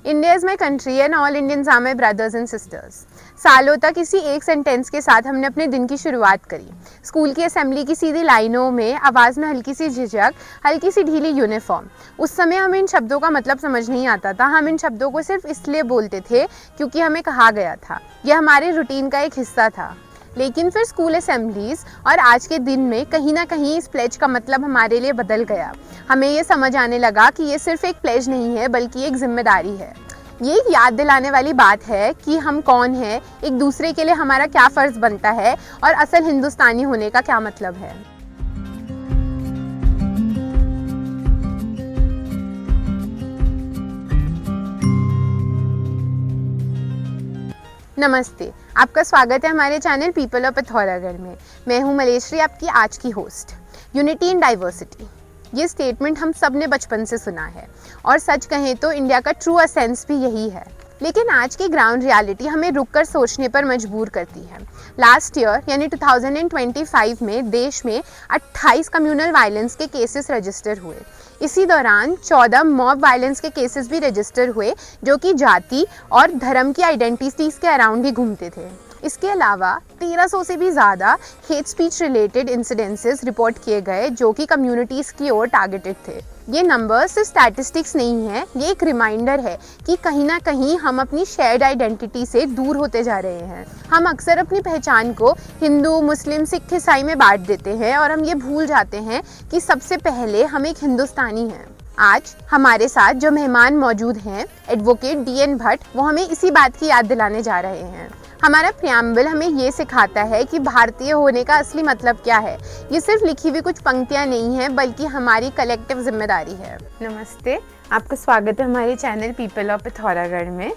India is my country and all Indians are my brothers and sisters. सालों तक इसी एक सेंटेंस के साथ हमने अपने दिन की शुरुआत करी। स्कूल की असेंबली की सीधी लाइनों में, आवाज़ में हल्की सी झिझक, हल्की सी ढीली यूनिफॉर्म। उस समय हमें इन शब्दों का मतलब समझ नहीं आता था। हम इन शब्दों को सिर्फ इसलिए बोलते थे क्योंकि हमें कहा गया था। यह हमारे रूटीन का एक हिस्सा था। लेकिन फिर स्कूल असेंबलीज और आज के दिन में कहीं ना कहीं इस प्लेज का मतलब हमारे लिए बदल गया। हमें ये समझ आने लगा कि ये सिर्फ एक प्लेज नहीं है बल्कि एक जिम्मेदारी है। ये एक याद दिलाने वाली बात है कि हम कौन हैं, एक दूसरे के लिए हमारा क्या फ़र्ज़ बनता है और असल हिंदुस्तानी होने का क्या मतलब है। नमस्ते, आपका स्वागत है हमारे चैनल पीपल ऑफ पिथौरागढ़ में। मैं हूँ मलेश्वरी, आपकी आज की होस्ट। यूनिटी इन डाइवर्सिटी, ये स्टेटमेंट हम सब ने बचपन से सुना है और सच कहें तो इंडिया का ट्रू एसेंस भी यही है। लेकिन आज की ग्राउंड रियलिटी हमें रुककर सोचने पर मजबूर करती है। लास्ट ईयर यानी 2025 में देश में 28 कम्युनल वायलेंस के केसेस रजिस्टर हुए। इसी दौरान 14 मॉब वायलेंस के केसेस भी रजिस्टर हुए जो कि जाति और धर्म की आइडेंटिटीज़ के अराउंड ही घूमते थे। इसके अलावा 1300 से भी ज़्यादा hate speech related incidences report किए गए जो कि कम्युनिटीज़ की ओर टारगेटेड थे। ये नंबर्स सिर्फ स्टैटिस्टिक्स नहीं है, ये एक रिमाइंडर है कि कहीं ना कहीं हम अपनी शेयर्ड आइडेंटिटी से दूर होते जा रहे हैं। हम अक्सर अपनी पहचान को हिंदू, मुस्लिम, सिख, ईसाई में बांट देते हैं और हम ये भूल जाते हैं कि सबसे पहले हम एक हिंदुस्तानी हैं। आज हमारे साथ जो मेहमान मौजूद हैं, एडवोकेट DN भट्ट, वो हमें इसी बात की याद दिलाने जा रहे हैं। हमारा प्रियम्बल हमें ये सिखाता है कि भारतीय होने का असली मतलब क्या है। ये सिर्फ लिखी हुई कुछ पंक्तियाँ नहीं है बल्कि हमारी कलेक्टिव जिम्मेदारी है। नमस्ते, आपका स्वागत है हमारे चैनल पीपल ऑफ पिथौरागढ़ में।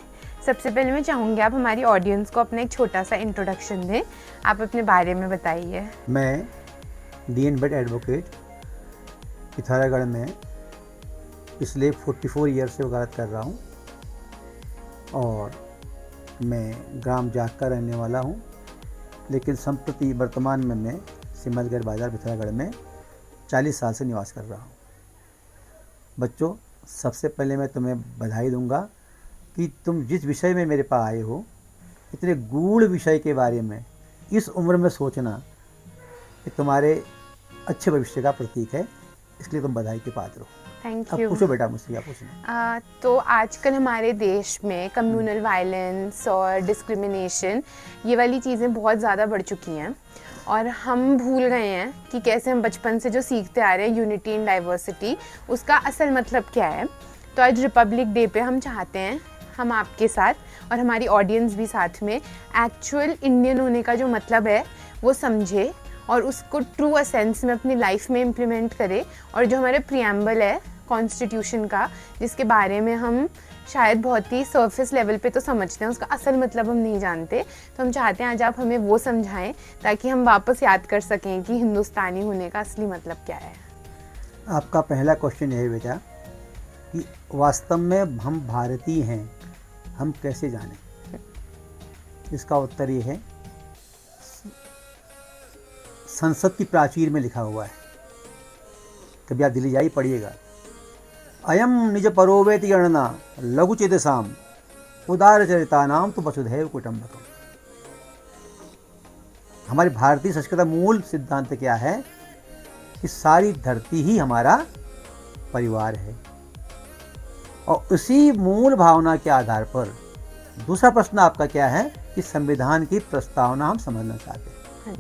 सबसे पहले मैं चाहूँगी आप हमारी ऑडियंस को अपना एक छोटा सा इंट्रोडक्शन दें। आप अपने बारे में बताइए। मैं DN भट्ट एडवोकेट पिथौरागढ़ में पिछले 44 ईयर से वकालत कर रहा हूँ और मैं ग्राम जाग का रहने वाला हूँ। लेकिन संप्रति वर्तमान में मैं सिमलगढ़ बाज़ार पिथौरागढ़ में 40 साल से निवास कर रहा हूँ। बच्चों, सबसे पहले मैं तुम्हें बधाई दूंगा कि तुम जिस विषय में मेरे पास आए हो, इतने गूढ़ विषय के बारे में इस उम्र में सोचना कि तुम्हारे अच्छे भविष्य का प्रतीक है, इसलिए तुम बधाई के पात्र हो। थैंक अब यू। पूछो बेटा, मुझसे क्या पूछना। तो आजकल हमारे देश में कम्युनल वायलेंस और डिस्क्रिमिनेशन, ये वाली चीज़ें बहुत ज़्यादा बढ़ चुकी हैं और हम भूल गए हैं कि कैसे हम बचपन से जो सीखते आ रहे हैं यूनिटी इन डाइवर्सिटी, उसका असल मतलब क्या है। तो आज रिपब्लिक डे पे हम चाहते हैं हम आपके साथ और हमारी ऑडियंस भी साथ में एक्चुअल इंडियन होने का जो मतलब है वो समझे और उसको ट्रू असेंस में अपनी लाइफ में इम्प्लीमेंट करे। और जो हमारे प्रियम्बल है कॉन्स्टिट्यूशन का, जिसके बारे में हम शायद बहुत ही सरफेस लेवल पे तो समझते हैं, उसका असल मतलब हम नहीं जानते। तो हम चाहते हैं आज आप हमें वो समझाएं ताकि हम वापस याद कर सकें कि हिंदुस्तानी होने का असली मतलब क्या है। आपका पहला क्वेश्चन है बेटा कि वास्तव में हम भारतीय हैं, हम कैसे जानें। इसका उत्तर ये है, संसद की प्राचीर में लिखा हुआ है। कभी आप दिल्ली जाइए, पढ़िएगा। अयम निज परोवेति गणना लघुचिदसाम उदार चरिता नाम तो वसुधैव कुटुंबकम। हमारी भारतीय संस्कृति का मूल सिद्धांत क्या है कि सारी धरती ही हमारा परिवार है। और उसी मूल भावना के आधार पर दूसरा प्रश्न आपका क्या है कि संविधान की प्रस्तावना हम समझना चाहते हैं।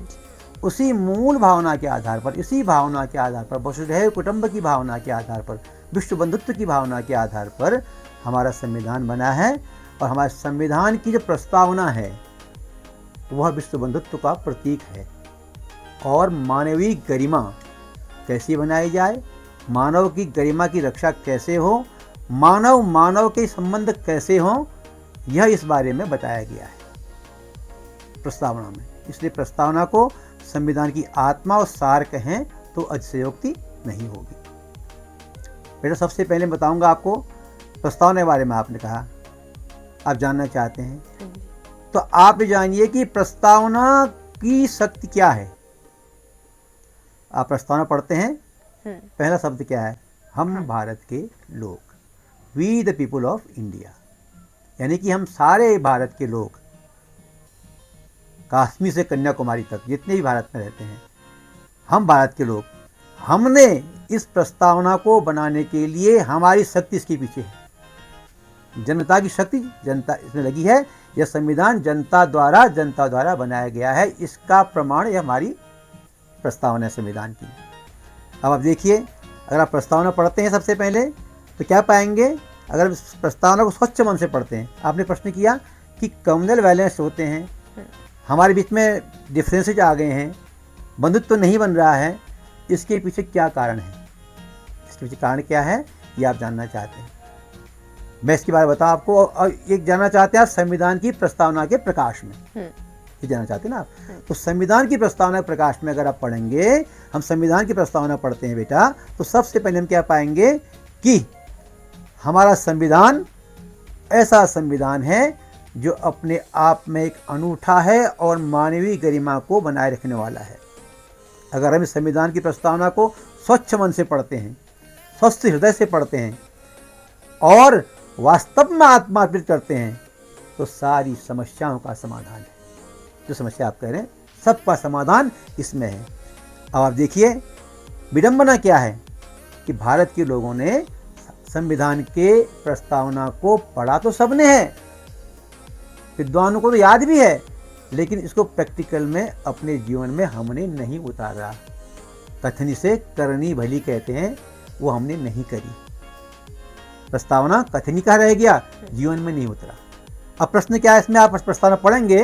उसी मूल भावना के आधार पर, इसी भावना के आधार पर, वसुधैव कुटुंब की भावना के आधार पर, विश्व बंधुत्व की भावना के आधार पर हमारा संविधान बना है। और हमारे संविधान की जो प्रस्तावना है वह विश्व बंधुत्व का प्रतीक है। और मानवीय गरिमा कैसी बनाई जाए, मानव की गरिमा की रक्षा कैसे हो, मानव मानव के संबंध कैसे हो, यह इस बारे में बताया गया है प्रस्तावना में। इसलिए प्रस्तावना को संविधान की आत्मा और सार कहें तो अतिशयोक्ति नहीं होगी। बेटा, सबसे पहले बताऊंगा आपको प्रस्तावना के बारे में। आपने कहा आप जानना चाहते हैं, तो आप जानिए कि प्रस्तावना की शक्ति क्या है। आप प्रस्तावना पढ़ते हैं, पहला शब्द क्या है? हम भारत के लोग, we the people of India. यानी कि हम सारे भारत के लोग, कश्मीर से कन्याकुमारी तक जितने भी भारत में रहते हैं, हम भारत के लोग, हमने इस प्रस्तावना को बनाने के लिए हमारी शक्ति इसके पीछे है। जनता की शक्ति, जनता इसमें लगी है। यह संविधान जनता द्वारा बनाया गया है, इसका प्रमाण यह हमारी प्रस्तावना है संविधान की। अब आप देखिए, अगर आप प्रस्तावना पढ़ते हैं सबसे पहले तो क्या पाएंगे? अगर इस प्रस्तावना को स्वच्छ मन से पढ़ते हैं, आपने प्रश्न किया कि कम्युनल वायलेंस होते हैं, हमारे बीच में डिफरेंसेज आ गए हैं, बंधुत्व तो नहीं बन रहा है, इसके पीछे क्या कारण है? इसके पीछे कारण क्या है ये आप जानना चाहते हैं। मैं इसके बारे में बताऊँ आपको, और एक जानना चाहते हैं आप संविधान की प्रस्तावना के प्रकाश में, ये जानना चाहते हैं ना आप। तो संविधान की प्रस्तावना के प्रकाश में अगर आप पढ़ेंगे, हम संविधान की प्रस्तावना पढ़ते हैं बेटा, तो सबसे पहले हम क्या पाएंगे कि हमारा संविधान ऐसा संविधान है जो अपने आप में एक अनूठा है और मानवीय गरिमा को बनाए रखने वाला है। अगर हम इस संविधान की प्रस्तावना को स्वच्छ मन से पढ़ते हैं, स्वस्थ हृदय से पढ़ते हैं और वास्तव में आत्मार्पित करते हैं, तो सारी समस्याओं का समाधान है। जो समस्या आप कह रहे हैं सबका समाधान इसमें है। अब आप देखिए विडंबना क्या है कि भारत के लोगों ने संविधान के प्रस्तावना को पढ़ा तो सबने है, विद्वानों को तो याद भी है, लेकिन इसको प्रैक्टिकल में अपने जीवन में हमने नहीं उतारा। कथनी से करनी भली कहते हैं, वो हमने नहीं करी। प्रस्तावना कथनी का रह गया, जीवन में नहीं उतरा। अब प्रश्न क्या है इसमें, आप प्रस्तावना पढ़ेंगे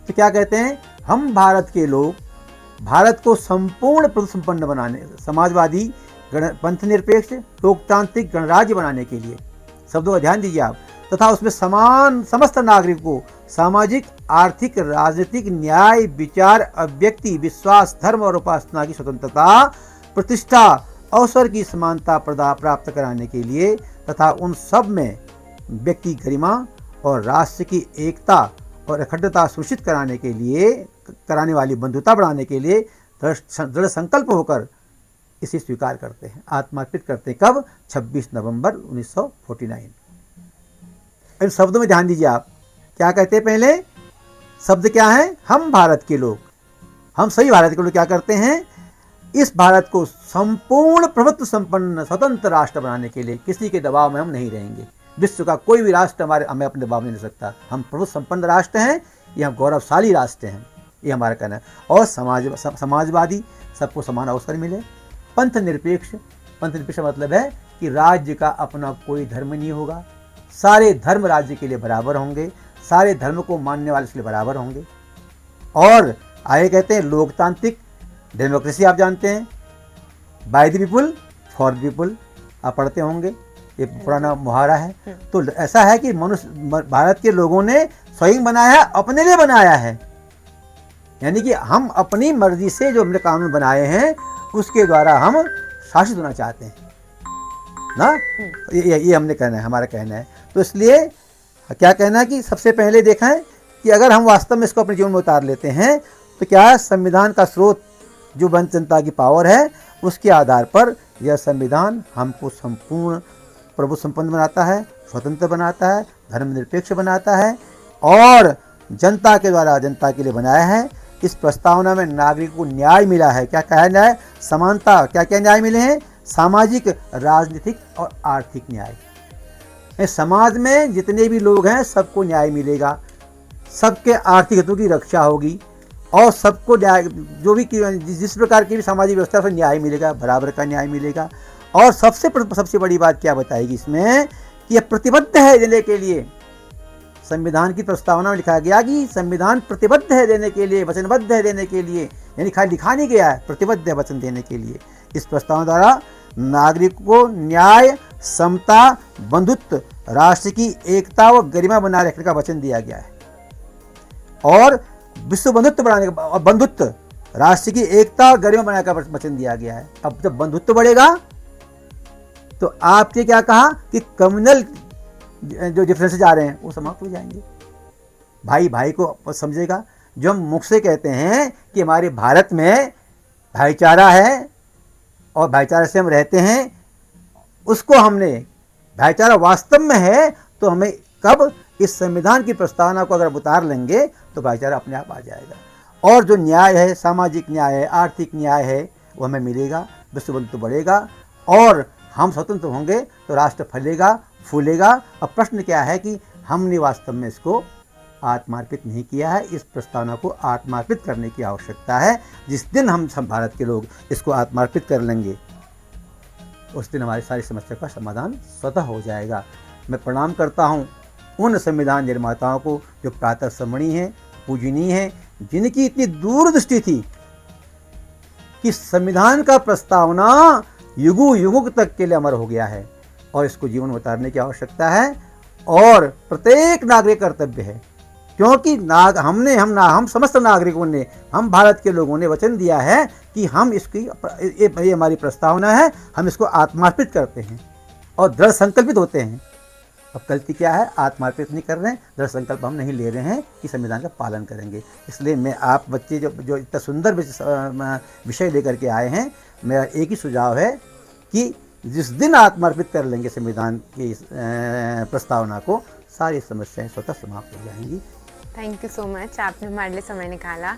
तो क्या कहते हैं, हम भारत के लोग भारत को संपूर्ण प्रभुत्व संपन्न बनाने, समाजवादी, पंथ निरपेक्ष, लोकतांत्रिक गणराज्य बनाने के लिए, शब्दों का ध्यान दीजिए आप, तथा उसमें समान समस्त नागरिक को सामाजिक, आर्थिक, राजनीतिक, न्याय, विचार, अभिव्यक्ति, विश्वास, धर्म और उपासना की स्वतंत्रता, प्रतिष्ठा, अवसर की समानता प्राप्त कराने के लिए तथा उन सब में व्यक्ति गरिमा और राष्ट्र की एकता और अखंडता सुनिश्चित कराने वाली बंधुता बढ़ाने के लिए दृढ़ संकल्प होकर इसे स्वीकार करते हैं, आत्मार्पित करते हैं। कब? 26 नवंबर 1949। इन शब्दों में ध्यान दीजिए आप, क्या कहते हैं पहले शब्द क्या है, हम भारत के लोग, हम सभी भारत के लोग क्या करते हैं, इस भारत को संपूर्ण प्रभुत्व संपन्न स्वतंत्र राष्ट्र बनाने के लिए किसी के दबाव में हम नहीं रहेंगे। विश्व का कोई भी राष्ट्र हमें अपने दबाव में नहीं ले सकता। हम प्रभुत्व संपन्न राष्ट्र हैं, ये हम गौरवशाली राष्ट्र हैं, ये हमारा कहना है। और समाजवादी, सबको समान अवसर मिले। पंथ निरपेक्ष मतलब है कि राज्य का अपना कोई धर्म नहीं होगा, सारे धर्म राज्य के लिए बराबर होंगे, सारे धर्म को मानने वाले इसके लिए बराबर होंगे। और आगे कहते हैं लोकतांत्रिक, डेमोक्रेसी आप जानते हैं, by the people for the people, आप पढ़ते होंगे, ये पुराना मुहावरा है। तो ऐसा है कि मनुष्य, भारत के लोगों ने स्वयं बनाया, अपने लिए बनाया है, यानी कि हम अपनी मर्जी से जो हमने कानून बनाए हैं उसके द्वारा हम शासित होना चाहते हैं ना, ये हमने कहना है, हमारा कहना है। तो इसलिए क्या कहना है कि सबसे पहले देखा है कि अगर हम वास्तव में इसको अपने जीवन में उतार लेते हैं तो क्या संविधान का स्रोत जो जनता की पावर है, उसके आधार पर यह संविधान हमको संपूर्ण प्रभु संपन्न बनाता है, स्वतंत्र बनाता है, धर्मनिरपेक्ष बनाता है और जनता के द्वारा जनता के लिए बनाया है। इस प्रस्तावना में नागरिक को न्याय मिला है। क्या कहा न्याय? समानता। क्या क्या न्याय मिले हैं? सामाजिक, राजनीतिक और आर्थिक न्याय। समाज में जितने भी लोग हैं सबको न्याय मिलेगा, सबके आर्थिक हितों की रक्षा होगी और सबको न्याय, जो भी जिस प्रकार की भी सामाजिक व्यवस्था पर न्याय मिलेगा, बराबर का न्याय मिलेगा। और सबसे बड़ी बात क्या बताएगी इसमें कि यह प्रतिबद्ध है देने के लिए। संविधान की प्रस्तावना में लिखा गया कि संविधान प्रतिबद्ध है देने के लिए, वचनबद्ध है देने के लिए, यानी खाली लिखा नहीं गया है, प्रतिबद्ध है वचन देने के लिए। इस प्रस्तावना द्वारा नागरिक को न्याय, समता, बंधुत्व, राष्ट्र की एकता व गरिमा बनाए रखने का वचन दिया गया है और विश्व बंधुत्व बढ़ाने का, और बंधुत्व, राष्ट्र की एकता और गरिमा बनाने का वचन दिया गया है। अब जब बंधुत्व बढ़ेगा तो आपने क्या कहा कि कम्युनल जो डिफरेंसेस आ रहे हैं वो समाप्त हो जाएंगे, भाई भाई को समझेगा। जो हम मुख से कहते हैं कि हमारे भारत में भाईचारा है और भाईचारे से हम रहते हैं, उसको हमने, भाईचारा वास्तव में है तो हमें कब इस संविधान की प्रस्तावना को अगर आप उतार लेंगे तो भाईचारा अपने आप आ जाएगा। और जो न्याय है, सामाजिक न्याय है, आर्थिक न्याय है, वो हमें मिलेगा, विश्व बंधुत्व बढ़ेगा और हम स्वतंत्र होंगे तो राष्ट्र फलेगा, फूलेगा। अब प्रश्न क्या है कि हमने वास्तव में इसको आत्मार्पित नहीं किया है। इस प्रस्तावना को आत्मार्पित करने की आवश्यकता है। जिस दिन हम सब भारत के लोग इसको आत्मार्पित कर लेंगे उस दिन हमारी सारी समस्या का समाधान स्वतः हो जाएगा। मैं प्रणाम करता हूँ उन संविधान निर्माताओं को जो प्रातः स्मरणीय हैं, पूजनीय हैं, जिनकी इतनी दूरदृष्टि थी कि संविधान का प्रस्तावना युगों युगों तक के लिए अमर हो गया है और इसको जीवन में उतारने की आवश्यकता है। और प्रत्येक नागरिक कर्तव्य है, क्योंकि हम समस्त नागरिकों ने, हम भारत के लोगों ने वचन दिया है कि हम इसकी ये हमारी प्रस्तावना है, हम इसको आत्मार्पित करते हैं और दृढ़ संकल्पित होते हैं। अब गलती क्या है, आत्मार्पित नहीं कर रहे हैं, दृढ़ संकल्प हम नहीं ले रहे हैं कि संविधान का पालन करेंगे। इसलिए मैं आप बच्चे जो इतना सुंदर विषय लेकर के आए हैं, मेरा एक ही सुझाव है कि जिस दिन आत्मार्पित कर लेंगे संविधान की प्रस्तावना को, सारी समस्याएं स्वतः समाप्त हो जाएंगी। थैंक यू सो मच, आपने हमारे लिए समय निकाला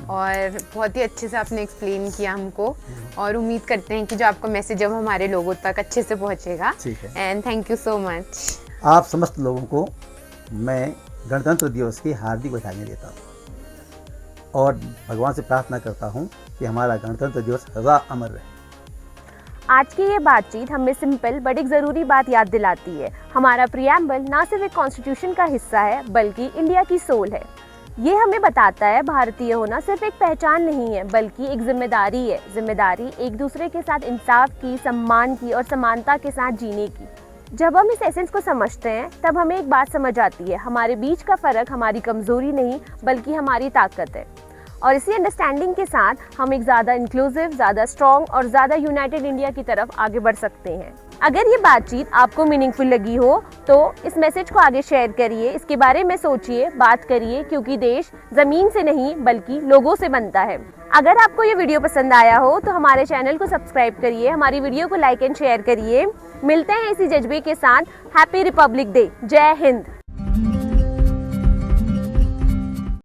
और बहुत ही अच्छे से आपने एक्सप्लेन किया हमको और उम्मीद करते हैं कि जो आपका मैसेज है वो हमारे लोगों तक अच्छे से पहुंचेगा। ठीक है, and thank you so much. आप समस्त लोगों को मैं गणतंत्र दिवस की हार्दिक बधाइयाँ देता हूँ और भगवान से प्रार्थना करता हूँ कि हमारा गणतंत्र दिवस सदा अमर रहे। आज की ये बातचीत हमें सिंपल बट एक ज़रूरी बात याद दिलाती है। हमारा प्रियम्बल ना सिर्फ एक कॉन्स्टिट्यूशन का हिस्सा है बल्कि इंडिया की सोल है। ये हमें बताता है भारतीय होना सिर्फ एक पहचान नहीं है बल्कि एक जिम्मेदारी है। जिम्मेदारी एक दूसरे के साथ इंसाफ की, सम्मान की और समानता के साथ जीने की। जब हम इस एसेंस को समझते हैं तब हमें एक बात समझ आती है, हमारे बीच का फ़र्क हमारी कमज़ोरी नहीं बल्कि हमारी ताकत है। और इसी अंडरस्टैंडिंग के साथ हम एक ज़्यादा इंक्लूसिव, ज़्यादा स्ट्रॉन्ग और ज़्यादा यूनाइटेड इंडिया की तरफ आगे बढ़ सकते हैं। अगर ये बातचीत आपको मीनिंगफुल लगी हो तो इस मैसेज को आगे शेयर करिए, इसके बारे में सोचिए, बात करिए, क्योंकि देश ज़मीन से नहीं बल्कि लोगों से बनता है। अगर आपको ये वीडियो पसंद आया हो तो हमारे चैनल को सब्सक्राइब करिए, हमारी वीडियो को लाइक एंड शेयर करिए। मिलते हैं इसी जज्बे के साथ। Happy Republic day. जय हिंद।